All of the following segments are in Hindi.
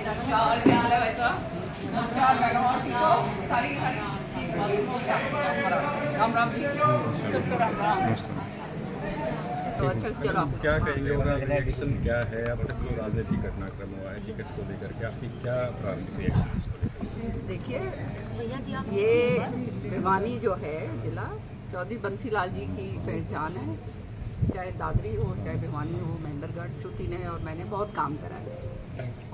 नमस्कार, क्या हाल है भाई साहब? नमस्कार मैडम, और ठीक हो? सारी राम राम जी, सबको राम राम। तो अच्छा चलो, आप क्या कहेंगे, उनका रिएक्शन क्या है अब तक जो राजनीतिक घटनाक्रम हुआ है टिकट को लेकर के, आपकी क्या प्रारंभिक रिएक्शन इसको लेकर? देखिए, ये भिवानी जो है जिला, चौधरी बंसीलाल जी की पहचान है। चाहे दादरी हो, चाहे भिवानी हो, महेंद्रगढ़, श्रुति ने और मैंने बहुत काम करा है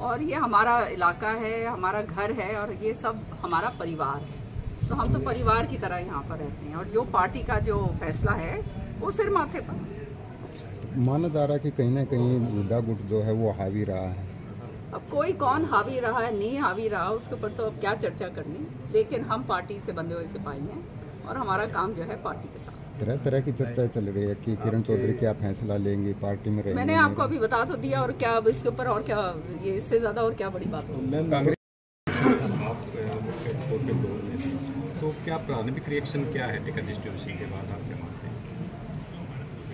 और ये हमारा इलाका है, हमारा घर है और ये सब हमारा परिवार है। तो हम तो परिवार की तरह यहाँ पर रहते हैं और जो पार्टी का जो फैसला है वो सिर माथे पर। माना जा रहा है कि कहीं ना कहीं मुद्दा गुट जो है वो हावी रहा है। अब कोई कौन हावी रहा है नहीं हावी रहा उसके ऊपर तो अब क्या चर्चा करनी, लेकिन हम पार्टी से बंधे हुए सिपाही हैं और हमारा काम जो है पार्टी के साथ। तरह तरह की चर्चा चल रही है कि किरण चौधरी क्या फैसला लेंगी, पार्टी में रहेंगे। मैंने आपको अभी बता तो दिया, और क्या अब इसके ऊपर और क्या, ये इससे ज्यादा और क्या बड़ी बात हो। तो क्या प्रारंभिक रिएक्शन क्या है टिकट डिस्ट्रीब्यूशन के बाद, आप क्या मानते हैं?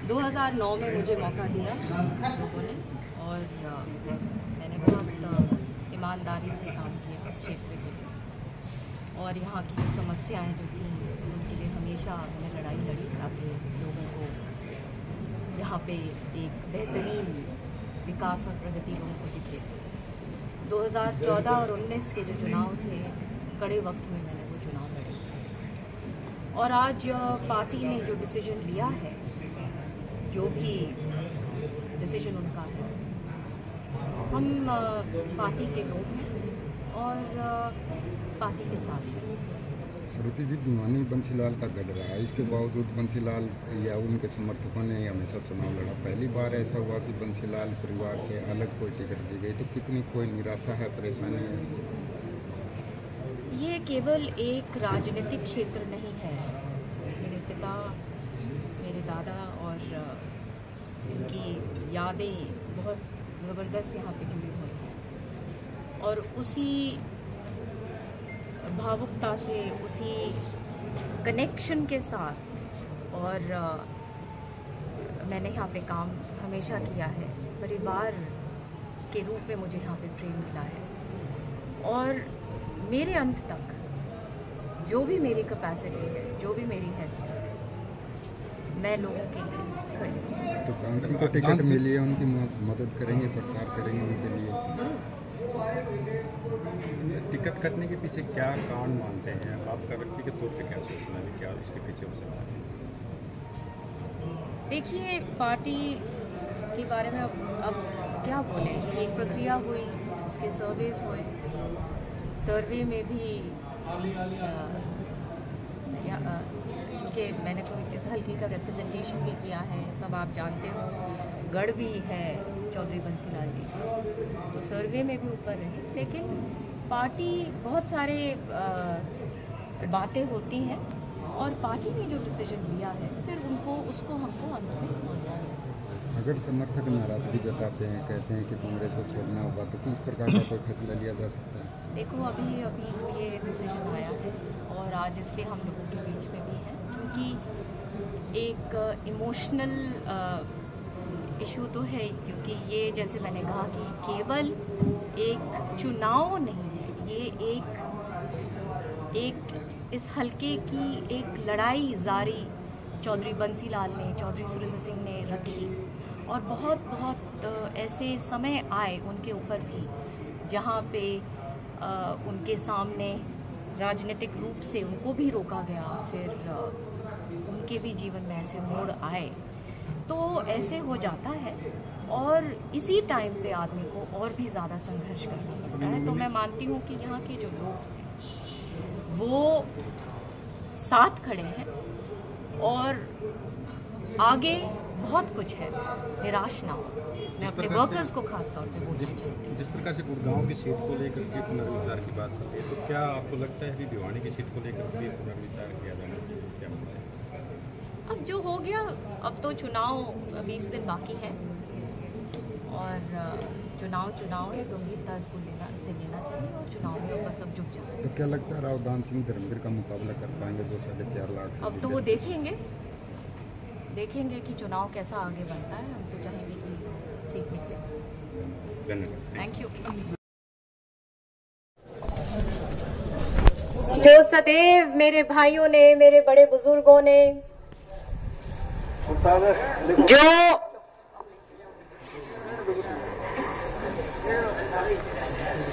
2009 में मुझे मौका दिया लोगों ने और मैंने बहुत ईमानदारी से काम किया क्षेत्र के लिए, और यहाँ की जो समस्याएं जो थी उनके लिए हमेशा मैंने लड़ाई लड़ी ताकि लोगों को यहाँ पे एक बेहतरीन विकास और प्रगति लोगों को दिखे। 2014 और 19 के जो चुनाव थे, कड़े वक्त में मैंने वो चुनाव लड़े और आज पार्टी ने जो डिसीजन लिया है, जो भी डिसीजन उनका है, हम पार्टी के लोग हैं और पार्टी के साथ हैं। श्रुति जी, भिवानी बंसीलाल का गढ़ रहा है, इसके बावजूद बंसीलाल या उनके समर्थकों ने हमेशा चुनाव लड़ा। पहली बार ऐसा हुआ कि बंसीलाल परिवार से अलग कोई टिकट दी गई, तो कितनी कोई निराशा है, परेशानी है? ये केवल एक राजनीतिक क्षेत्र नहीं है। मेरे पिता, मेरे दादा और उनकी यादें बहुत ज़बरदस्त यहाँ पे जुड़ी हुई हैं और उसी भावुकता से, उसी कनेक्शन के साथ और मैंने यहाँ पे काम हमेशा किया है। परिवार के रूप में मुझे यहाँ पे प्रेम मिला है और मेरे अंत तक जो भी मेरी कैपेसिटी है, जो भी मेरी हैसियत है, मैं लोगों के लिए खड़ी हूँ। तो कांसी को टिकट मिली है, उनकी मदद करेंगे, प्रचार करेंगे उनके लिए। टिकट कटने के पीछे क्या कारण मानते हैं आपका, व्यक्तिगत तौर पे क्या सोचना है, क्या इसके पीछे हो सकता है? देखिए, पार्टी के बारे में अब क्या बोले। एक प्रक्रिया हुई, उसके सर्वेज हुए, सर्वे में भी क्योंकि मैंने कोई इस हल्के का रिप्रेजेंटेशन भी किया है, सब आप जानते हो, गढ़ भी है चौधरी बंसीलाल जी का, तो सर्वे में भी ऊपर रहे। लेकिन पार्टी बहुत सारे बातें होती हैं और पार्टी ने जो डिसीजन लिया है फिर उसको हमको अंत में मानना है। अगर समर्थक नाराजगी जताते हैं, कहते हैं कि कांग्रेस को छोड़ना होगा, तो किस प्रकार का कोई फैसला लिया जा सकता है? देखो, अभी तो ये डिसीजन आया है और आज इसलिए हम लोगों के बीच में भी है क्योंकि एक इमोशनल इशू तो है, क्योंकि ये जैसे मैंने कहा कि केवल एक चुनाव नहीं है, ये एक इस हल्के की एक लड़ाई जारी चौधरी बंसीलाल ने, चौधरी सुरेंद्र सिंह ने रखी और बहुत ऐसे समय आए उनके ऊपर भी जहाँ पे उनके सामने राजनीतिक रूप से उनको भी रोका गया, फिर उनके भी जीवन में ऐसे मोड़ आए, तो ऐसे हो जाता है और इसी टाइम पे आदमी को और भी ज़्यादा संघर्ष करना पड़ता है। तो मैं मानती हूँ कि यहाँ के जो लोग हैं वो साथ खड़े हैं और आगे बहुत कुछ है, निराश ना हो। मैं अपने वर्कर्स को खास तौर पे जिस प्रकार से गुड़गांव की सीट को लेकर के पुनर्विचार की बात चल रही है, तो क्या आपको लगता है कि भिवानी की सीट को लेकर भी पुनर्विचार किया जाना चाहिए? क्या बोलते हैं? अब जो हो गया, अब तो चुनाव 20 दिन बाकी है और चुनाव है, गंभीरता इसको लेना चाहिए और चुनाव में बस सब जुट जाए। तो क्या लगता है रावदान सिंह धर्मवीर का मुकाबला कर पाएंगे जो 4.5 लाख? अब तो वो देखेंगे कि चुनाव कैसा आगे बनता है। हम तो चाहेंगे कि सीट निकले। धन्यवाद। Thank you. जो सदैव मेरे भाइयों ने, मेरे बड़े बुजुर्गों ने जो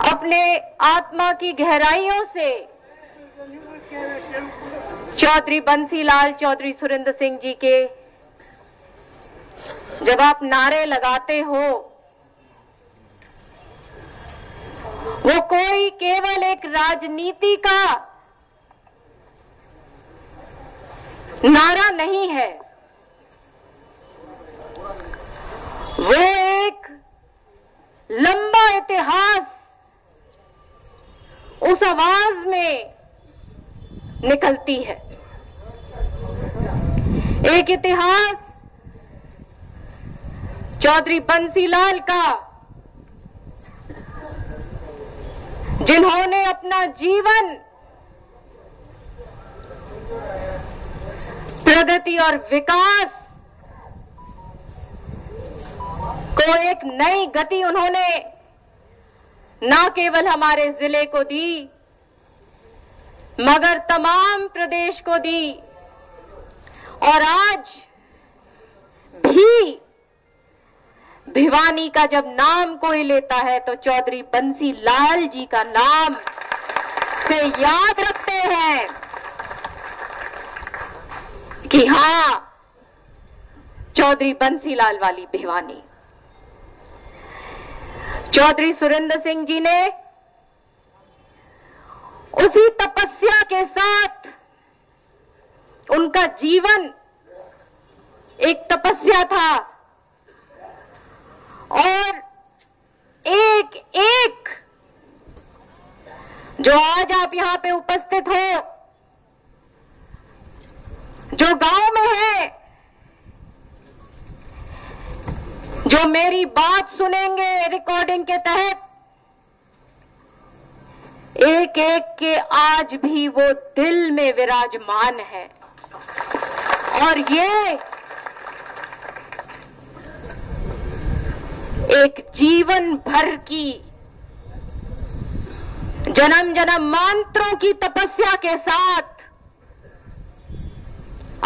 अपने आत्मा की गहराइयों से चौधरी बंसीलाल चौधरी सुरेंद्र सिंह जी के जब आप नारे लगाते हो, वो कोई केवल एक राजनीति का नारा नहीं है, वो एक लंबा इतिहास उस आवाज में निकलती है। एक इतिहास चौधरी बंसीलाल का, जिन्होंने अपना जीवन प्रगति और विकास को एक नई गति उन्होंने न केवल हमारे जिले को दी, मगर तमाम प्रदेश को दी। और आज भी भिवानी का जब नाम कोई लेता है तो चौधरी बंसीलाल जी का नाम से याद रखते हैं कि हां, चौधरी बंसीलाल वाली भिवानी। चौधरी सुरेंद्र सिंह जी ने उसी तपस्या के साथ, उनका जीवन एक तपस्या था और एक एक जो आज आप यहां पे उपस्थित हो, जो गांव में है, जो मेरी बात सुनेंगे रिकॉर्डिंग के तहत, एक एक के आज भी वो दिल में विराजमान है। और ये एक जीवन भर की जन्म जन्मांतरों की तपस्या के साथ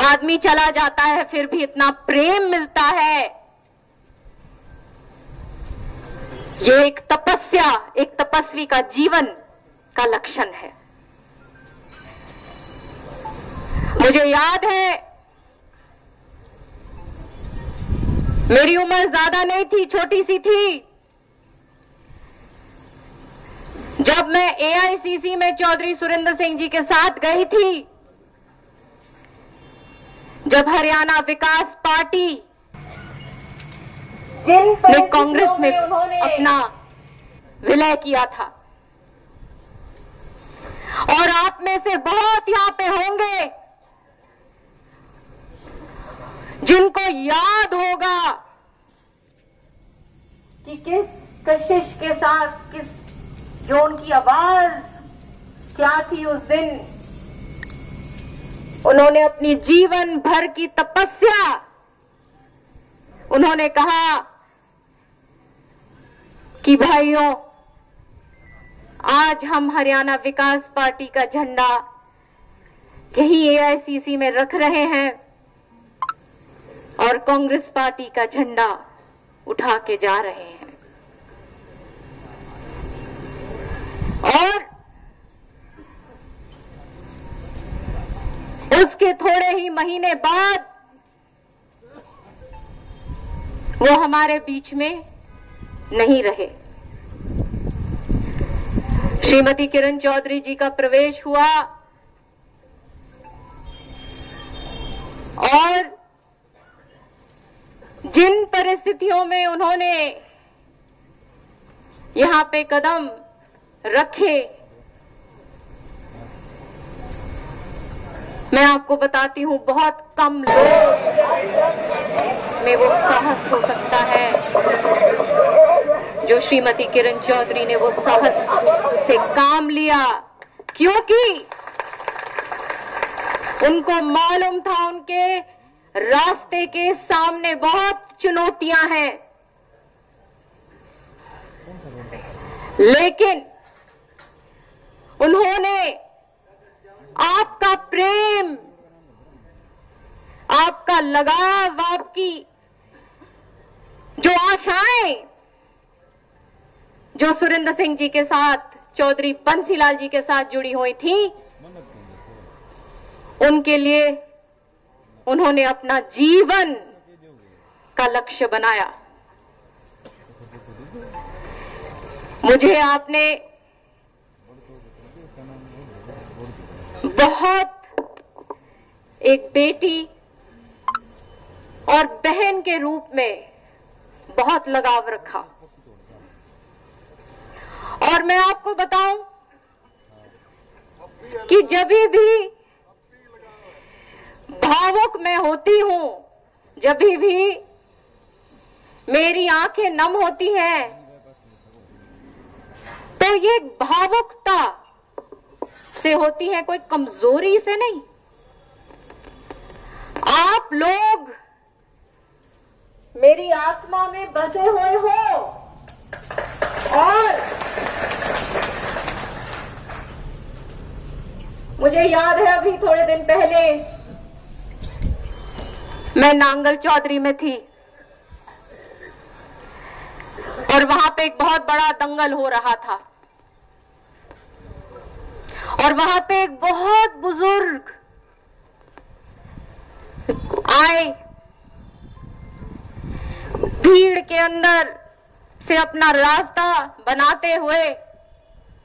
आदमी चला जाता है, फिर भी इतना प्रेम मिलता है। ये एक तपस्या, एक तपस्वी का जीवन का लक्षण है। मुझे याद है, मेरी उम्र ज्यादा नहीं थी, छोटी सी थी, जब मैं एआईसीसी में चौधरी सुरेंद्र सिंह जी के साथ गई थी, जब हरियाणा विकास पार्टी ने कांग्रेस में अपना विलय किया था। और आप में से बहुत यहां पे होंगे जिनको याद होगा कि किस कशिश के साथ, जो उनकी आवाज क्या थी उस दिन। उन्होंने अपनी जीवन भर की तपस्या, उन्होंने कहा कि भाइयों, आज हम हरियाणा विकास पार्टी का झंडा यही एआईसीसी में रख रहे हैं और कांग्रेस पार्टी का झंडा उठा के जा रहे हैं। और उसके थोड़े ही महीने बाद वो हमारे बीच में नहीं रहे। श्रीमती किरण चौधरी जी का प्रवेश हुआ और जिन परिस्थितियों में उन्होंने यहां पे कदम रखे, मैं आपको बताती हूं, बहुत कम लोग में वो साहस हो सकता है जो श्रीमती किरण चौधरी ने वो साहस से काम लिया, क्योंकि उनको मालूम था उनके रास्ते के सामने बहुत चुनौतियां हैं, लेकिन उन्होंने आपका प्रेम, आपका लगाव, आपकी जो आशाएं जो सुरेंद्र सिंह जी के साथ, चौधरी बंसीलाल जी के साथ जुड़ी हुई थी, उनके लिए उन्होंने अपना जीवन का लक्ष्य बनाया। मुझे आपने बहुत एक बेटी और बहन के रूप में बहुत लगाव रखा। और मैं आपको बताऊं कि जब भी भावुक मैं होती हूं, जब भी मेरी आंखें नम होती हैं, तो ये भावुकता से होती है, कोई कमजोरी से नहीं। आप लोग मेरी आत्मा में बसे हुए हो और मुझे याद है अभी थोड़े दिन पहले मैं नांगल चौधरी में थी और वहां पे एक बहुत बड़ा दंगल हो रहा था और वहां पे एक बहुत बुजुर्ग आए, भीड़ के अंदर से अपना रास्ता बनाते हुए।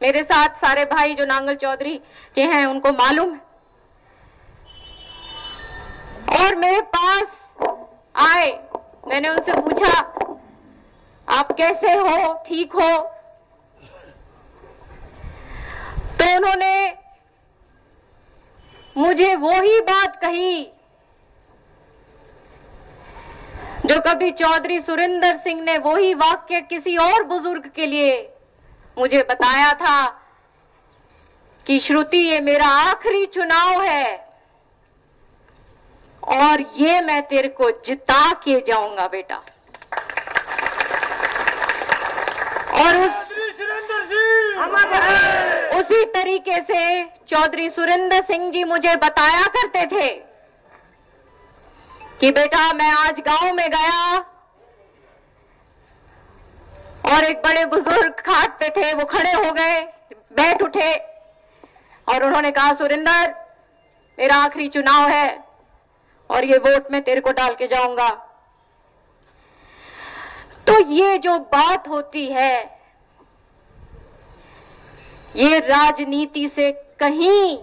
मेरे साथ सारे भाई जो नांगल चौधरी के हैं उनको मालूम है, और मेरे पास आए। मैंने उनसे पूछा, आप कैसे हो, ठीक हो? तो उन्होंने मुझे वो ही बात कही जो कभी चौधरी सुरेंद्र सिंह ने वो ही वाक्य किसी और बुजुर्ग के लिए मुझे बताया था कि श्रुति, ये मेरा आखिरी चुनाव है और ये मैं तेरे को जिता के जाऊंगा बेटा। और उसी तरीके से चौधरी सुरेंद्र सिंह जी मुझे बताया करते थे कि बेटा, मैं आज गांव में गया और एक बड़े बुजुर्ग खाट पे थे, वो खड़े हो गए, बैठ उठे और उन्होंने कहा, सुरेंद्र, मेरा आखिरी चुनाव है और ये वोट मैं तेरे को डाल के जाऊंगा। तो ये जो बात होती है, ये राजनीति से कहीं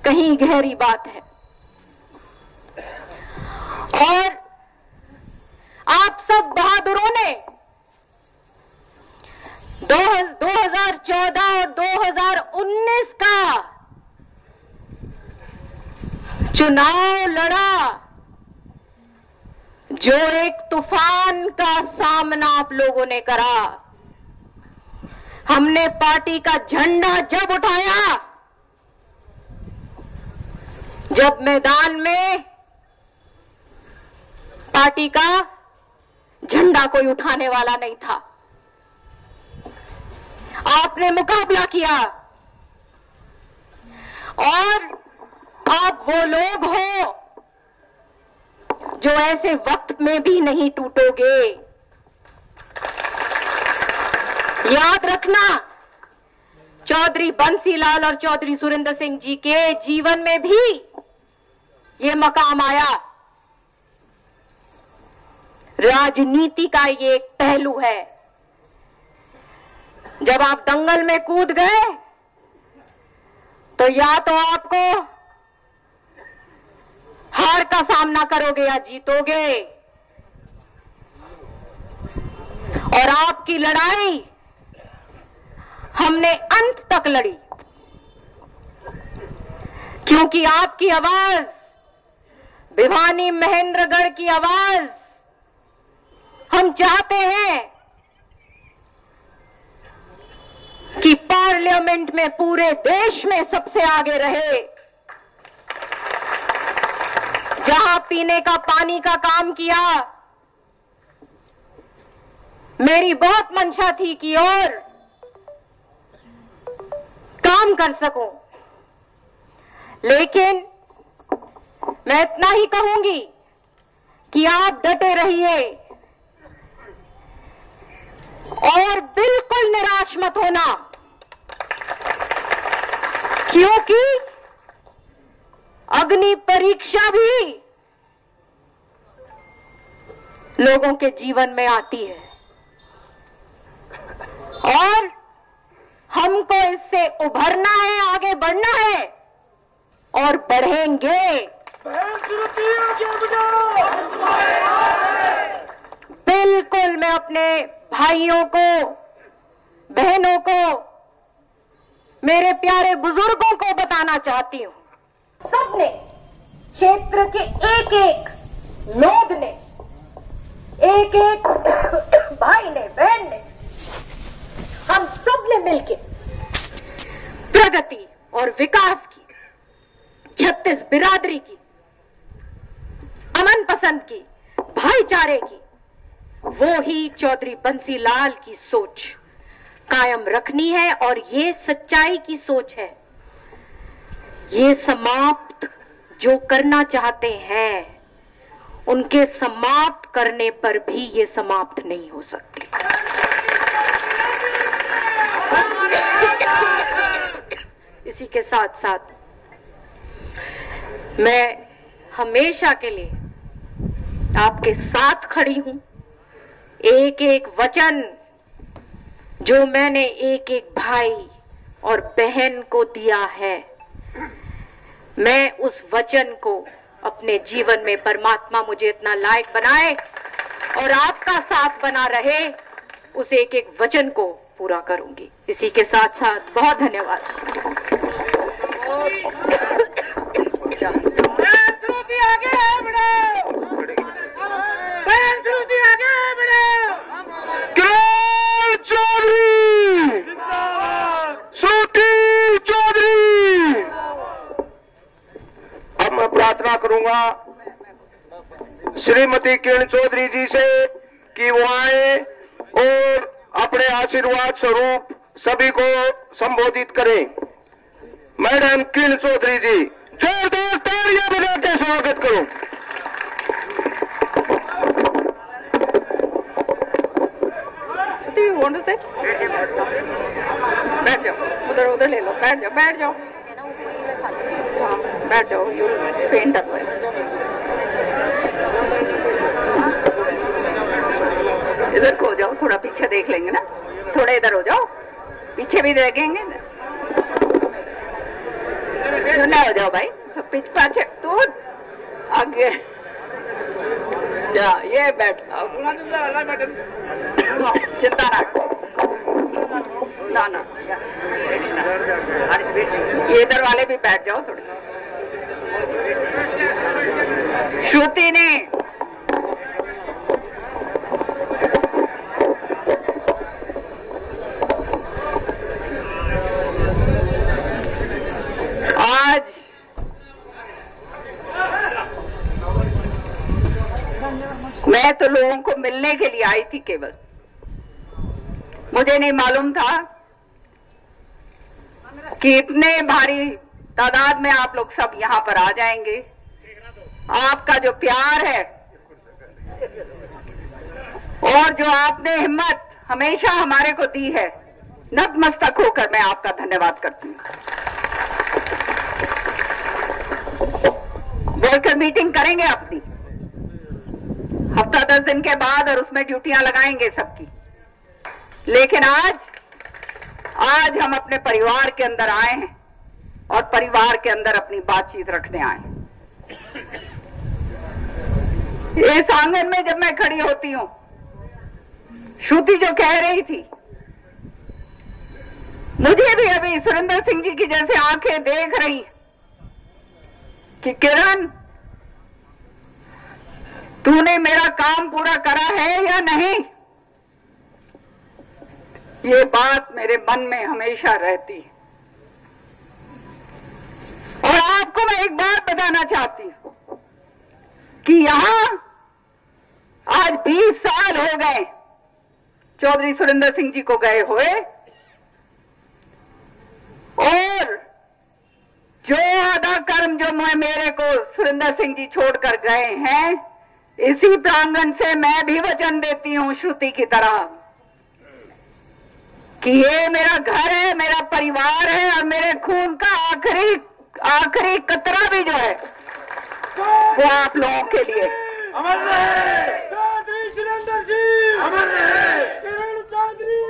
कहीं गहरी बात है। और आप सब बहादुरों ने 2014 और 2019 का चुनाव लड़ा, जो एक तूफान का सामना आप लोगों ने करा। हमने पार्टी का झंडा जब उठाया, जब मैदान में पार्टी का झंडा कोई उठाने वाला नहीं था, आपने मुकाबला किया। और आप वो लोग हो जो ऐसे वक्त में भी नहीं टूटोगे। याद रखना, चौधरी बंसीलाल और चौधरी सुरेंद्र सिंह जी के जीवन में भी ये मकाम आया। राजनीति का ये एक पहलू है। जब आप दंगल में कूद गए तो या तो आपको हार का सामना करोगे या जीतोगे। और आपकी लड़ाई हमने अंत तक लड़ी, क्योंकि आपकी आवाज, भिवानी महेंद्रगढ़ की आवाज, हम चाहते हैं कि पार्लियामेंट में पूरे देश में सबसे आगे रहे। जहां पीने का पानी का काम किया, मेरी बहुत मंशा थी कि और काम कर सकूं। लेकिन मैं इतना ही कहूंगी कि आप डटे रहिए और बिल्कुल निराश मत होना, क्योंकि अग्नि परीक्षा भी लोगों के जीवन में आती है और हमको इससे उभरना है, आगे बढ़ना है और बढ़ेंगे। बिल्कुल मैं अपने भाइयों को, बहनों को, मेरे प्यारे बुजुर्गों को बताना चाहती हूं, सबने, क्षेत्र के एक एक लोग ने, एक एक भाई ने, बहन ने, हम सब ने मिलकर प्रगति और विकास की, 36 बिरादरी की, अमन पसंद की, भाईचारे की, वो ही चौधरी बंसी लाल की सोच कायम रखनी है और ये सच्चाई की सोच है। ये समाप्त जो करना चाहते हैं उनके समाप्त करने पर भी ये समाप्त नहीं हो सकती। इसी के साथ साथ मैं हमेशा के लिए आपके साथ खड़ी हूं। एक एक वचन जो मैंने एक एक भाई और बहन को दिया है, मैं उस वचन को अपने जीवन में परमात्मा मुझे इतना लायक बनाए और आपका साथ बना रहे, उस एक एक वचन को पूरा करूंगी। इसी के साथ साथ बहुत धन्यवाद। अब मैं प्रार्थना करूंगा श्रीमती किरण चौधरी जी से कि वो आए और अपने आशीर्वाद स्वरूप सभी को संबोधित करें। मैडम किरण चौधरी जी, जोरदार तालियां बजा के स्वागत करो। बैठ जाओ, उधर उधर ले लो, बैठ जाओ, बैठ जाओ, हाँ बैठ जाओ, यू फेंट इधर को हो जाओ, थोड़ा पीछे देख लेंगे ना, थोड़ा इधर हो जाओ, पीछे भी देखेंगे ना, ना हो जाओ भाई, पीछे पाछे तू आगे जा, ये बैठ, चिंता ना ना, ये इधर वाले भी बैठ जाओ थोड़े। श्रुति ने आज मैं तो लोगों को मिलने के लिए आई थी, केवल मुझे नहीं मालूम था कि इतने भारी तादाद में आप लोग सब यहाँ पर आ जाएंगे। आपका जो प्यार है और जो आपने हिम्मत हमेशा हमारे को दी है, नतमस्तक होकर मैं आपका धन्यवाद करती हूँ। वर्कर मीटिंग करेंगे अपनी हफ्ता 10 दिन के बाद और उसमें ड्यूटियां लगाएंगे सबकी, लेकिन आज हम अपने परिवार के अंदर आए हैं और परिवार के अंदर अपनी बातचीत रखने आए हैं। इस आंगन में जब मैं खड़ी होती हूं, श्रुति जो कह रही थी, मुझे भी अभी सुरेंद्र सिंह जी की जैसे आंखें देख रही कि किरण, तूने मेरा काम पूरा करा है या नहीं, ये बात मेरे मन में हमेशा रहती है। और आपको मैं एक बात बताना चाहती हूं कि यहां आज 20 साल हो गए चौधरी सुरेंद्र सिंह जी को गए हुए, और जो वादा कर जो मेरे को सुरिंदर सिंह जी छोड़कर गए हैं, इसी प्रांगण से मैं भी वचन देती हूं श्रुति की तरह कि ये मेरा घर है, मेरा परिवार है और मेरे खून का आखिरी कतरा भी जो है वो आप लोगों के लिए। अमर रहे चौधरी सुरेंद्र जी, अमर रहे किरण चौधरी।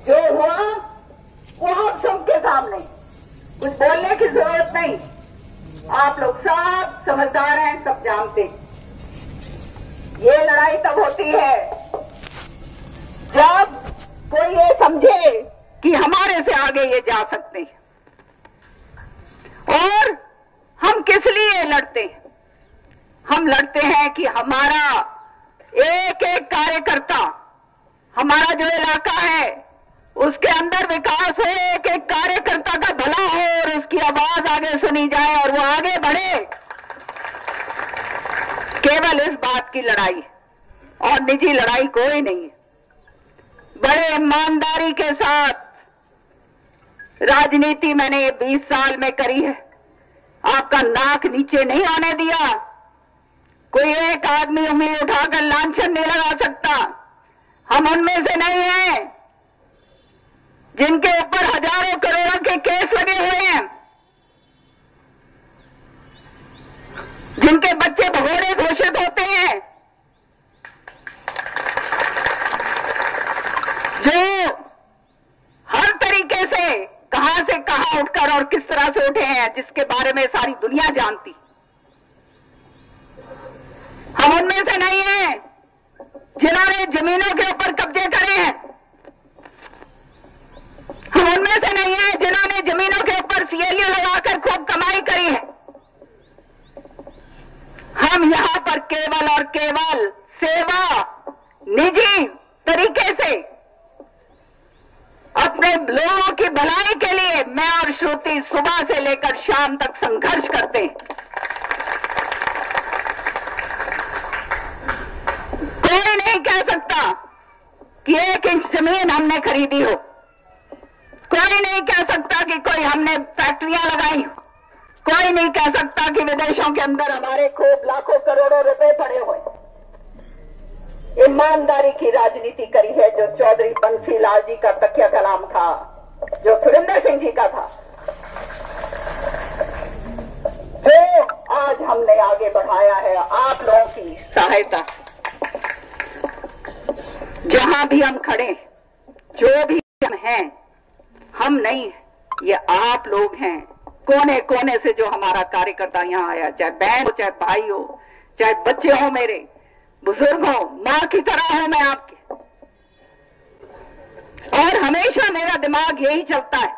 जो हुआ वो हम सबके सामने, कुछ बोलने की जरूरत नहीं। आप लोग सब समझदार हैं, सब जानते। ये लड़ाई तब होती है जब कोई ये समझे कि हमारे से आगे ये जा सकते हैं। और हम किस लिए लड़ते हैं? हम लड़ते हैं कि हमारा एक एक कार्यकर्ता, हमारा जो इलाका है उसके अंदर विकास हो, एक एक कार्यकर्ता का भला हो और उसकी आवाज आगे सुनी जाए और वो आगे बढ़े। केवल इस बात की लड़ाई और निजी लड़ाई कोई नहीं है। बड़े ईमानदारी के साथ राजनीति मैंने 20 साल में करी है। आपका नाक नीचे नहीं आने दिया। कोई एक आदमी उंगली उठाकर लांछन नहीं लगा सकता। हम उनमें से नहीं हैं जिनके ऊपर हजारों करोड़ों के केस लगे हुए हैं, जिनके बच्चे भगोड़े घोषित होते हैं, जो हर तरीके से कहां उठकर और किस तरह से उठे हैं, जिसके बारे में सारी दुनिया जानती। हम उनमें से नहीं हैं जिन्होंने जमीनों के ऊपर कब्जे करे हैं। हम उनमें से नहीं हैं जिन्होंने जमीनों के ऊपर सीएलयू लगाकर खूब कमाई करी है। हम यहां पर केवल और केवल सेवा, निजी तरीके से अपने लोगों की भलाई के लिए मैं और श्रुति सुबह से लेकर शाम तक संघर्ष करते हैं। कोई नहीं कह सकता कि 1 इंच जमीन हमने खरीदी हो। कोई नहीं कह सकता कि कोई हमने फैक्ट्रियां लगाई हो। कोई नहीं कह सकता कि विदेशों के अंदर हमारे खूब लाखों करोड़ों रुपए पड़े हुए। ईमानदारी की राजनीति करी है, जो चौधरी बंसीलाल जी का तकिया कलाम था, जो सुरिंदर सिंह जी का था, जो आज हमने आगे बढ़ाया है आप लोगों की सहायता। जहां भी हम खड़े, जो भी हम हैं, हम नहीं, ये आप लोग हैं। कोने कोने से जो हमारा कार्यकर्ता यहां आया, चाहे बहन हो, चाहे भाई हो, चाहे बच्चे हो, मेरे बुजुर्ग हो, मां की तरह हूं मैं आपके। और हमेशा मेरा दिमाग यही चलता है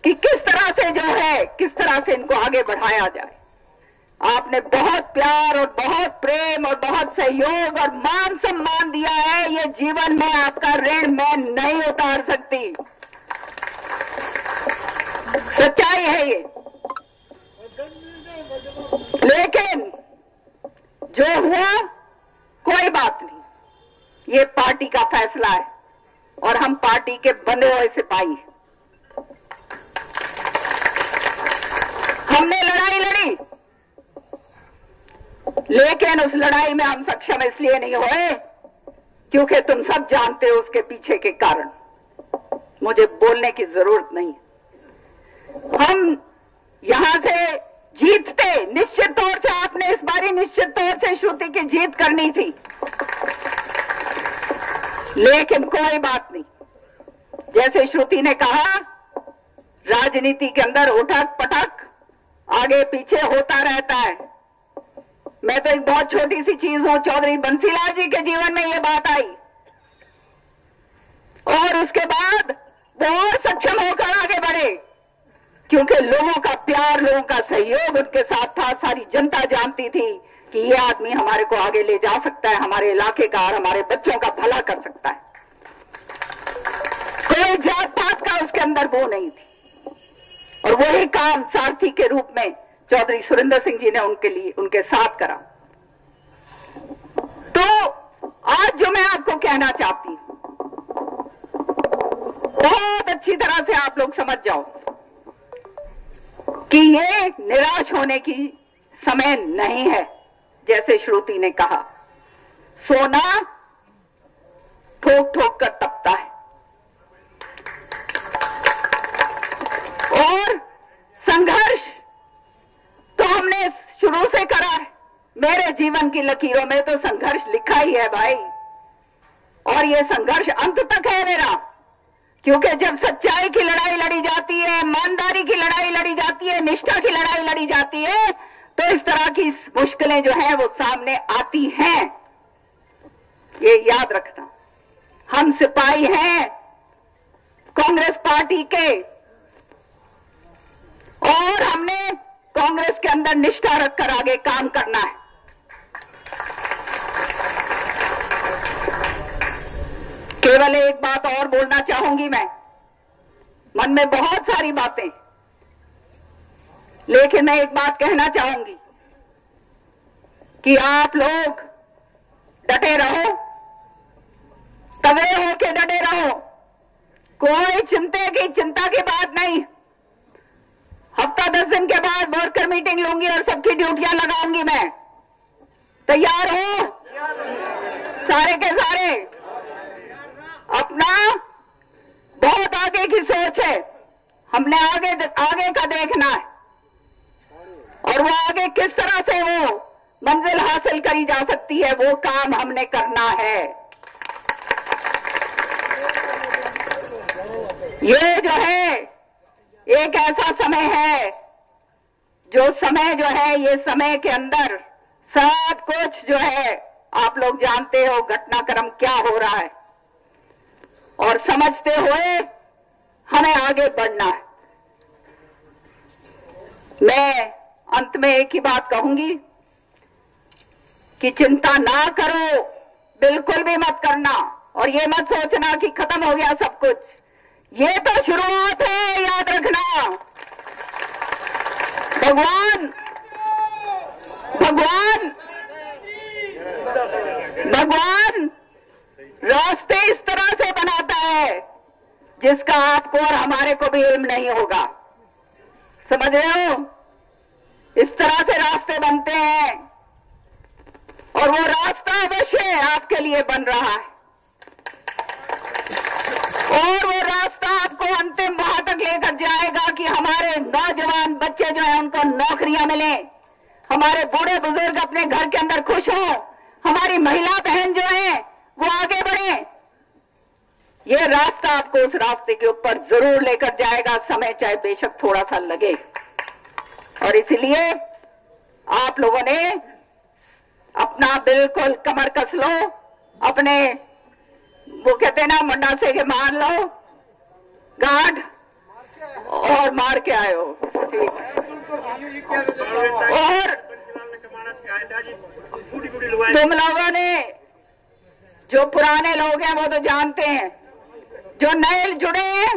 कि किस तरह से जो है, किस तरह से इनको आगे बढ़ाया जाए। आपने बहुत प्यार और बहुत प्रेम और बहुत सहयोग और मान सम्मान दिया है। ये जीवन में आपका ऋण मैं नहीं उतार सकती। सच्चाई है ये। लेकिन जो हुआ कोई बात नहीं, ये पार्टी का फैसला है और हम पार्टी के बंधे हुए सिपाही। हमने लड़ाई लड़ी, लेकिन उस लड़ाई में हम सक्षम इसलिए नहीं हुए क्योंकि तुम सब जानते हो उसके पीछे के कारण। मुझे बोलने की जरूरत नहीं। हम यहां से जीतते, निश्चित तौर से आपने इस बारी निश्चित तौर से श्रुति की जीत करनी थी, लेकिन कोई बात नहीं। जैसे श्रुति ने कहा, राजनीति के अंदर उठक पटक आगे पीछे होता रहता है। मैं तो एक बहुत छोटी सी चीज हूं। चौधरी बंसीलाल जी के जीवन में यह बात आई और उसके बाद वो और सक्षम होकर आगे बढ़े क्योंकि लोगों का प्यार, लोगों का सहयोग उनके साथ था। सारी जनता जानती थी कि ये आदमी हमारे को आगे ले जा सकता है, हमारे इलाके का और हमारे बच्चों का भला कर सकता है। कोई जात पात का उसके अंदर वो नहीं थी और वही काम सारथी के रूप में चौधरी सुरिंदर सिंह जी ने उनके लिए, उनके साथ करा। तो आज जो मैं आपको कहना चाहती हूं, बहुत अच्छी तरह से आप लोग समझ जाओ। कि ये निराश होने की समय नहीं है। जैसे श्रुति ने कहा, सोना ठोक ठोक कर तपता है और संघर्ष तो हमने शुरू से करा है। मेरे जीवन की लकीरों में तो संघर्ष लिखा ही है भाई, और ये संघर्ष अंत तक है मेरा, क्योंकि जब सच्चाई की लड़ाई लड़ी जाती है, ईमानदारी की लड़ाई लड़ी जाती है, निष्ठा की लड़ाई लड़ी जाती है, तो इस तरह की मुश्किलें जो हैं वो सामने आती हैं। ये याद रखना। हम सिपाही हैं कांग्रेस पार्टी के, और हमने कांग्रेस के अंदर निष्ठा रखकर आगे काम करना है। केवल एक बात और बोलना चाहूंगी मैं, मन में बहुत सारी बातें, लेकिन मैं एक बात कहना चाहूंगी कि आप लोग डटे रहो, तगड़े होके डटे रहो, कोई चिंता की बात नहीं। हफ्ता 10 दिन के बाद वर्कर मीटिंग लूंगी और सबकी ड्यूटियां लगाऊंगी मैं। तैयार हो सारे के सारे? अपना बहुत आगे की सोच है, हमने आगे का देखना है, और वो आगे किस तरह से वो मंजिल हासिल करी जा सकती है, वो काम हमने करना है। ये जो है एक ऐसा समय है, जो समय जो है, ये समय के अंदर सब कुछ जो है आप लोग जानते हो घटनाक्रम क्या हो रहा है, और समझते हुए हमें आगे बढ़ना है। मैं अंत में एक ही बात कहूंगी कि चिंता ना करो, बिल्कुल भी मत करना, और ये मत सोचना कि खत्म हो गया सब कुछ। ये तो शुरुआत है, याद रखना। भगवान रास्ते इस तरह से बनाता है जिसका आपको और हमारे को भी इल्म नहीं होगा। समझ रहे हो? इस तरह से रास्ते बनते हैं, और वो रास्ता अवश्य आपके लिए बन रहा है, और वो रास्ता आपको अंतिम वहां तक लेकर जाएगा कि हमारे नौजवान बच्चे जो हैं उनको नौकरियां मिले, हमारे बूढ़े बुजुर्ग अपने घर के अंदर खुश हो, हमारी महिला बहन जो है वो आगे बढ़े। ये रास्ता आपको उस रास्ते के ऊपर जरूर लेकर जाएगा, समय चाहे बेशक थोड़ा सा लगे। और इसलिए आप लोगों ने अपना बिल्कुल कमर कस लो, अपने वो कहते हैं ना मुंडा से के मार लो गांठ, और मार के आए हो। ठीक। और तुम लोगों ने, जो पुराने लोग हैं वो तो जानते हैं, जो नए जुड़े हैं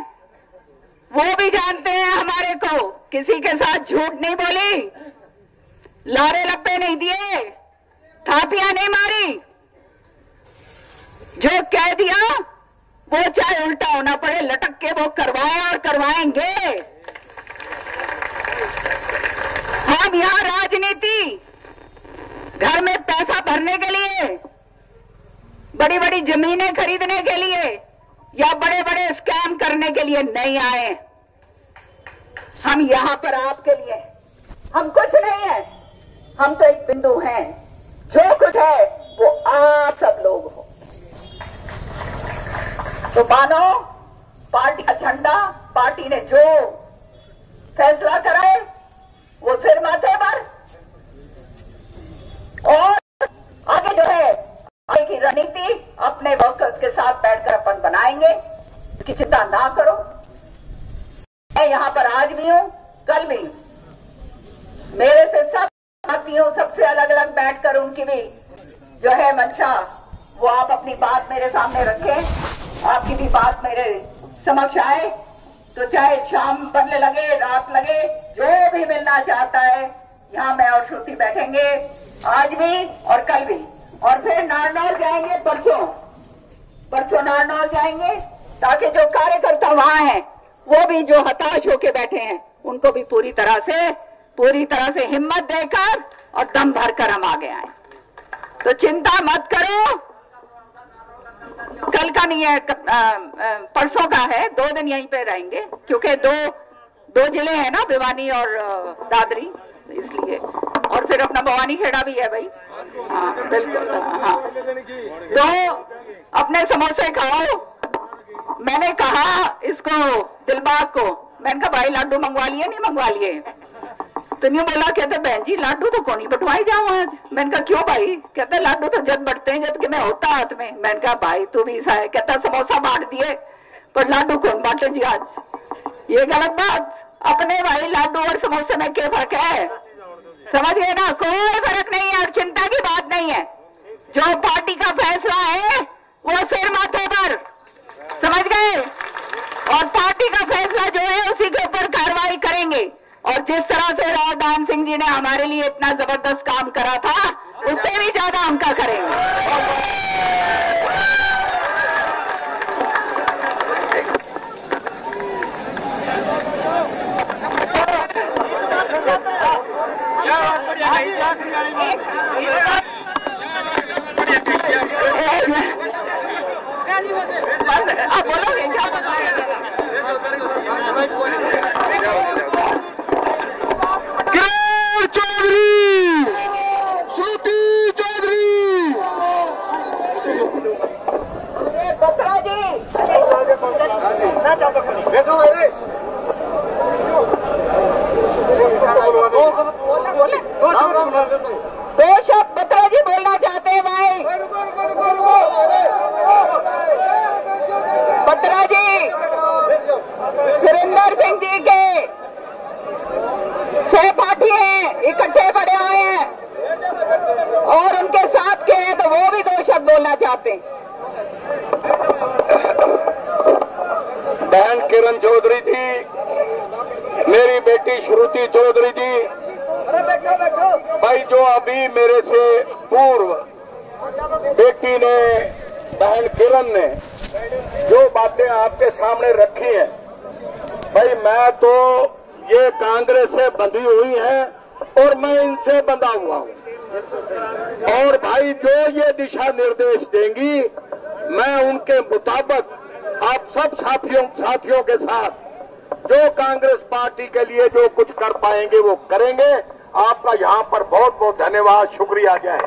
वो भी जानते हैं हमारे को, किसी के साथ झूठ नहीं बोली, लारे लप्पे नहीं दिए, थापियां नहीं मारी, जो कह दिया वो चाहे उल्टा होना पड़े लटक के वो करवाए और करवाएंगे। हम यहां राजनीति घर में पैसा भरने के लिए, बड़ी बड़ी जमीनें खरीदने के लिए, या बड़े बड़े स्कैम करने के लिए नहीं आए। हम यहां पर आपके लिए, हम कुछ नहीं है, हम तो एक बिंदु हैं, जो कुछ है वो आप सब लोग हो। तो मानो पार्टी का झंडा, पार्टी ने जो फैसला करा है वो सिर माथे पर, और आगे जो है आगे की रणनीति अपने वर्कर्स के साथ बैठकर अपन बनाएंगे, इसकी चिंता ना करो। मैं यहां पर आज भी हूं, कल भी मेरे से सब साथियों सबसे अलग अलग बैठकर उनकी भी जो है मंशा, वो आप अपनी बात मेरे सामने रखें, आपकी भी बात मेरे समक्ष आए, तो चाहे शाम बनने लगे, रात लगे, जो भी मिलना चाहता है, यहाँ मैं और श्रुति बैठेंगे आज भी और कल भी, और फिर नारनौल जाएंगे परसों नारनौल जाएंगे, ताकि जो कार्यकर्ता वहां हैं वो भी जो हताश होके बैठे हैं उनको भी पूरी तरह से हिम्मत देकर और दम भरकर हम आगे आए। तो चिंता मत करो, कल का नहीं है, परसों का है, 2 दिन यहीं पे रहेंगे क्योंकि दो जिले हैं ना, भिवानी और दादरी, इसलिए। और फिर अपना भवानी खेड़ा भी है भाई। हाँ बिल्कुल, हाँ। तो अपने समोसे खाओ। मैंने कहा इसको दिलबाग को, मैंने कहा भाई लाडू मंगवा लिए नहीं मंगवा लिए? तो नहीं बोला, कहते बहन जी लाडू तो कौन ही बंटवाई जाऊं आज। मैंने कहा क्यों भाई? कहते लाडू तो जब बंटते हैं जब कि मैं होता हाथ में। मैंने कहा भाई तू भी ऐसा है? कहता समोसा बांट दिए पर लाडू कौन बांटे जी आज? ये गलत बात। अपने भाई लाडू और समोसे में क्या फर्क है? समझ गए ना? कोई फर्क नहीं है और चिंता की बात नहीं है। जो पार्टी का फैसला है वो सिर माथे पर, समझ गए? और पार्टी का फैसला जो है उसी के ऊपर कार्रवाई करेंगे। और जिस तरह से राव दान सिंह जी ने हमारे लिए इतना जबरदस्त काम करा था उससे भी ज्यादा हम का करेंगे। आप बोलोगे क्या? दो शब्द बत्रा जी बोलना चाहते हैं भाई। बत्रा जी सुरेंद्र सिंह जी के सहपाठी हैं, इकट्ठे खड़े हुए हैं और उनके साथ के हैं, तो वो भी 2 शब्द बोलना चाहते हैं। बहन किरण चौधरी जी, मेरी बेटी श्रुति चौधरी जी, भाई जो अभी मेरे से पूर्व बेटी ने, बहन किरण ने जो बातें आपके सामने रखी हैं, भाई मैं तो ये कांग्रेस से बंधी हुई है और मैं इनसे बंधा हुआ हूं। और भाई जो ये दिशा निर्देश देंगी मैं उनके मुताबिक आप सब साथियों के साथ जो कांग्रेस पार्टी के लिए जो कुछ कर पाएंगे वो करेंगे। आपका यहाँ पर बहुत बहुत धन्यवाद, शुक्रिया जय।